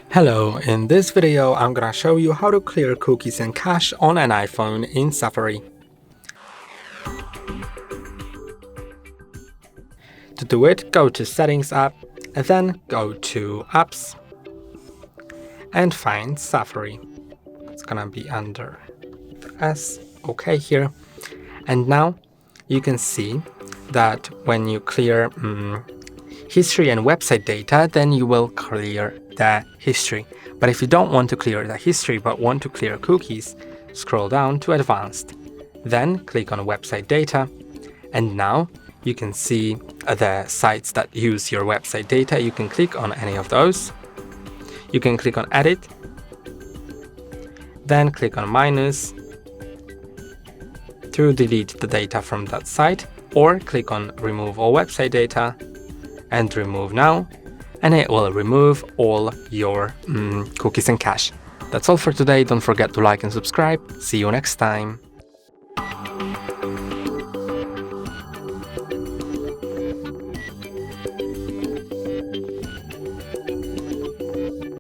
Hello, in this video I'm gonna show you how to clear cookies and cache on an iPhone in Safari. To do it, go to Settings app and then go to Apps and find Safari. It's gonna be under the S, OK here. And now you can see that when you clear history and website data, then you will clear the history. But if you don't want to clear the history but want to clear cookies, scroll down to Advanced. Then click on Website Data, and now you can see the sites that use your website data. You can click on any of those. You can click on Edit, then click on minus to delete the data from that site, or click on Remove all website data and remove now, and it will remove all your cookies and cache. That's all for today. Don't forget to like and subscribe. See you next time.